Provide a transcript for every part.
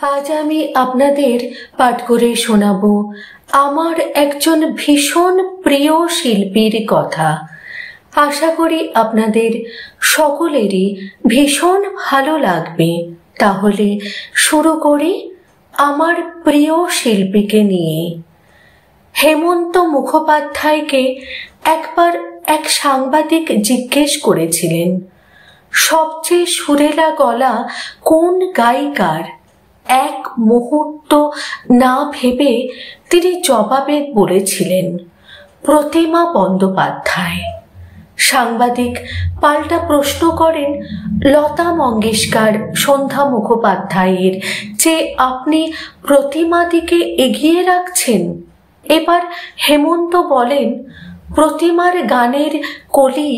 আজ আমি আপনাদের পাঠ করে শোনাব আমার একজন ভীষণ প্রিয় শিল্পীর কথা। আশা করি আপনাদের সকলেরই ভীষণ ভালো লাগবে। তাহলে শুরু করি আমার প্রিয় শিল্পীকে নিয়ে। হেমন্ত মুখোপাধ্যায়কে একবার এক সাংবাদিক জিজ্ঞেস করেছিলেন, সবচেয়ে সুরেলা গলা কোন গায়িকার? এক মুহূর্ত না ভেবে তিনি জবাবে বলেছিলেন, প্রতিমা বন্দ্যোপাধ্যায়। সাংবাদিক পাল্টা প্রশ্ন করেন, লতা মঙ্গেশকর, সন্ধ্যা মুখোপাধ্যায়ের চেয়ে আপনি প্রতিমাদিকে এগিয়ে রাখছেন? এবার হেমন্ত বলেন, প্রতিমার গানের কলি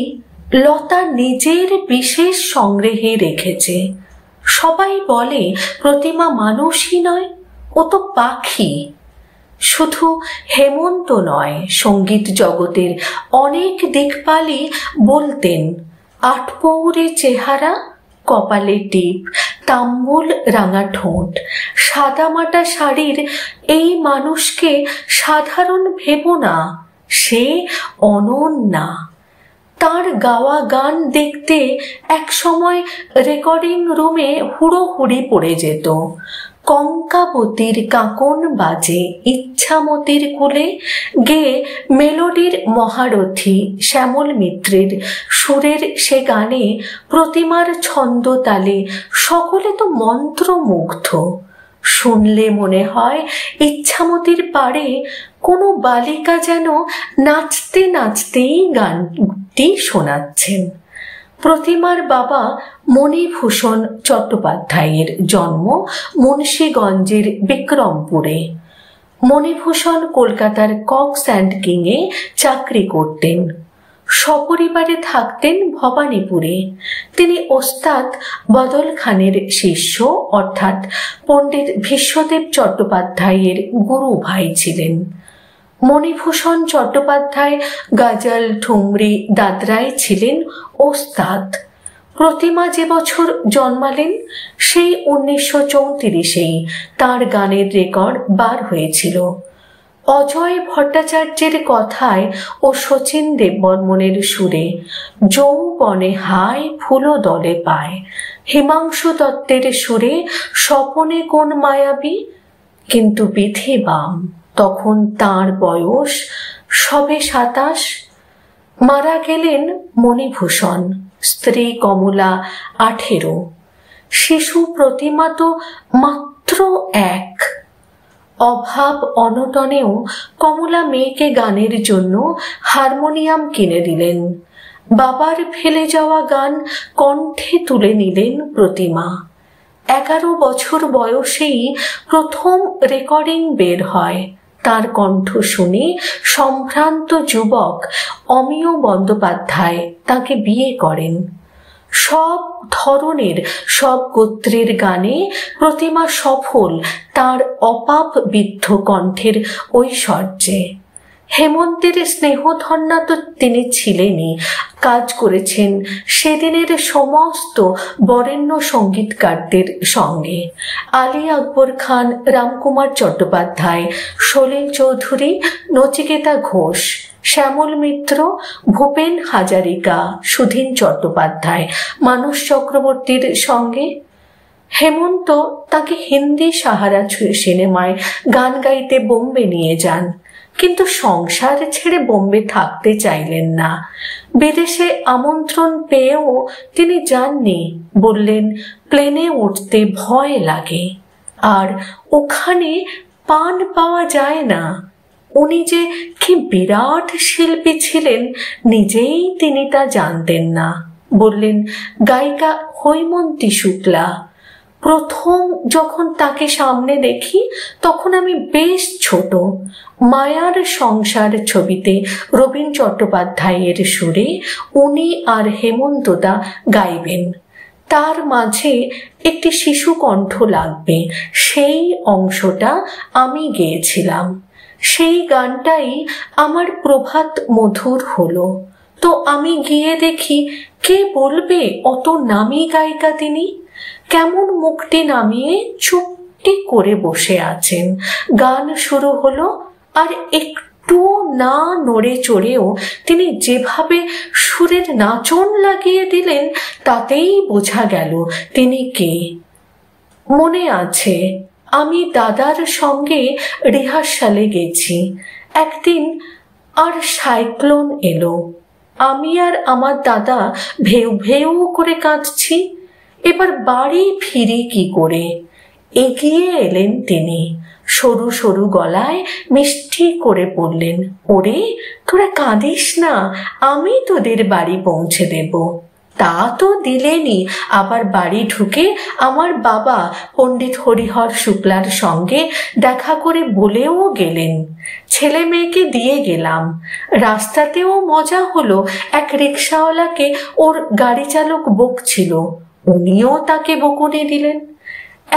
লতা নিজের বিশেষ সংগ্রহে রেখেছে। সবাই বলে প্রতিমা মানুষই নয়, ও তো পাখি। শুধু হেমন্ত নয়, সঙ্গীত জগতের অনেক দিকপালই বলতেন, আটপৌরে চেহারা, কপালে টিপ, তাম্বুল রাঙা ঠোঁট, সাদামাটা শাড়ির এই মানুষকে সাধারণ ভেবো না, সে অনন্যা। তার গাওয়া গান দেখতে এক সময় রেকর্ডিং রুমে হুড়োহুড়ি পড়ে যেত। কঙ্কাবতীর কাঁকন বাজে ইচ্ছামতির কোলে গেয়ে মেলোডির মহারথী শ্যামল মিত্রের সুরের সে গানে প্রতিমার ছন্দ তালে সকলে তো মন্ত্রমুগ্ধ। শুনলে মনে হয় ইচ্ছামতির পাড়ে কোনো বালিকা যেন নাচতে নাচতেই গানটি শোনাচ্ছেন। প্রতিমার বাবা মণিভূষণ চট্টোপাধ্যায়ের জন্ম মুন্সিগঞ্জের বিক্রমপুরে। মণিভূষণ কলকাতার কক্স অ্যান্ড কিংয়ে চাকরি করতেন। সপরিবারে থাকতেন ভবানীপুরে। তিনি ওস্তাদ বদল খানের শিষ্য অর্থাৎ পণ্ডিত বিশ্বদেব চট্টোপাধ্যায়ের গুরু ভাই ছিলেন। মণিভূষণ চট্টোপাধ্যায় গজল, ঠুমরি, দাদরায় ছিলেন ওস্তাদ। প্রতিমা যে বছর জন্মালেন সেই 1934-এই তাঁর গানের রেকর্ড বার হয়েছিল। অজয় ভট্টাচার্যের কথায় ও শচীন দেববর্মনের সুরে, যৌবনে হায় ফুলো দলে পায়, হিমাংশু দত্তের সুরে, স্বপনে কোন মায়াবী, কিন্তু বিধি বাম, তখন তাঁর বয়স সবে 27। মারা গেলেন মণিভূষণ, স্ত্রী কমলা 18। শিশু প্রতিমা তো মাত্র 1। অভাব অনটনেও কমলা মেয়েকে গানের জন্য হারমোনিয়াম কিনে দিলেন। বাবার ফেলে যাওয়া গান কণ্ঠে তুলে নিলেন প্রতিমা। 11 বছর বয়সেই প্রথম রেকর্ডিং বের হয়। তার কণ্ঠ শুনে সম্ভ্রান্ত যুবক অমিয় বন্দ্যোপাধ্যায় তাকে বিয়ে করেন। সব ধরনের সব গোত্রের গানে প্রতিমা সফল তার অপাপবিদ্ধ কণ্ঠের ঐশ্বর্যে। হেমন্তের স্নেহধন্যা তো তিনি ছিলেনই, কাজ করেছেন সেদিনের সমস্ত বরেণ্য সঙ্গীতকারদের সঙ্গে। আলী আকবর খান, রামকুমার চট্টোপাধ্যায়, সলিল চৌধুরী, নচিকেতা ঘোষ, শ্যামল মিত্র, ভূপেন হাজারিকা, সুধীন চট্টোপাধ্যায়, মানস চক্রবর্তীর সঙ্গে। হেমন্ত তাকে হিন্দি সাহারা সিনেমায় গান গাইতে বোম্বে নিয়ে যান, কিন্তু সংসার ছেড়ে বোম্বে থাকতে চাইলেন না। বিদেশে আমন্ত্রণ পেয়েও তিনি যাননি, বললেন প্লেনে উঠতে ভয় লাগে, আর ওখানে পান পাওয়া যায় না। উনি যে কি বিরাট শিল্পী ছিলেন নিজেই তিনি তা জানতেন না। বললেন গায়িকা হৈমন্তী শুক্লা। প্রথম যখন তাকে সামনে দেখি তখন আমি বেশ ছোট। মায়ার সংসার ছবিতে রবীন চট্টোপাধ্যায়ের সুরে উনি আর হেমন্তদা গাইবেন। তার মাঝে একটি শিশু কণ্ঠ লাগবে, সেই অংশটা আমি গেয়েছিলাম। সেই গানটাই আমার প্রভাত মধুর হলো। তো আমি গিয়ে দেখি কে বলবে অত নামী গায়িকা তিনি। কেমন মুখটি নামিয়ে চুপ চুপটি করে বসে আছেন। গান শুরু হলো, আর একটু না নড়ে চড়েও তিনি যেভাবে সুরের নাচন লাগিয়ে দিলেন তাতেই বোঝা গেল তিনি কে। মনে আছে, আমি দাদার সঙ্গে রিহার্সালে গেছি একদিন, আর সাইক্লোন এলো। আমি আর আমার দাদা ভেউ ভেউ করে কাঁদছি। এবার বাড়ি ফিরি কি করে? এগিয়ে এলেন তিনি, সরু সরু গলায় মিষ্টি করে বললেন, ওরে তোরা কাঁদিস না, আমি তোদের বাড়ি পৌঁছে দেব। তা তো দিলেনই, আবার বাড়ি ঢুকে আমার বাবা পণ্ডিত হরিহর শুক্লার সঙ্গে দেখা করে বলেও গেলেন। ছেলে মেয়েকে দিয়ে গেলাম। রাস্তাতেও মজা হলো, এক রিক্সাওয়ালাকে ওর গাড়ি চালক বকছিল, উনিও তাকে বকুনি দিলেন,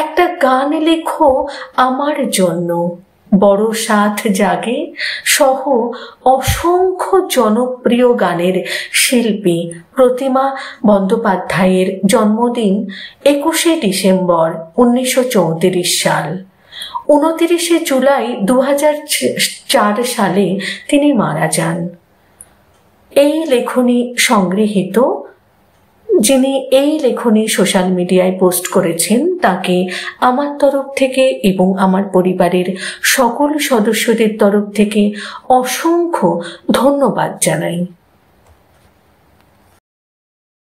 একটা গান লেখো আমার জন্য। বড় সাথ জাগে সহ অসংখ্য জনপ্রিয় গানের শিল্পী প্রতিমা বন্দ্যোপাধ্যায়ের জন্মদিন 21শে ডিসেম্বর 1934 সাল। 29শে জুলাই 2004 সালে তিনি মারা যান। এই লেখনী সংগৃহীত। যিনি এই লেখনী সোশ্যাল মিডিয়ায় পোস্ট করেছেন তাকে আমার তরফ থেকে এবং আমার পরিবারের সকল সদস্যদের তরফ থেকে অসংখ্য ধন্যবাদ জানাই।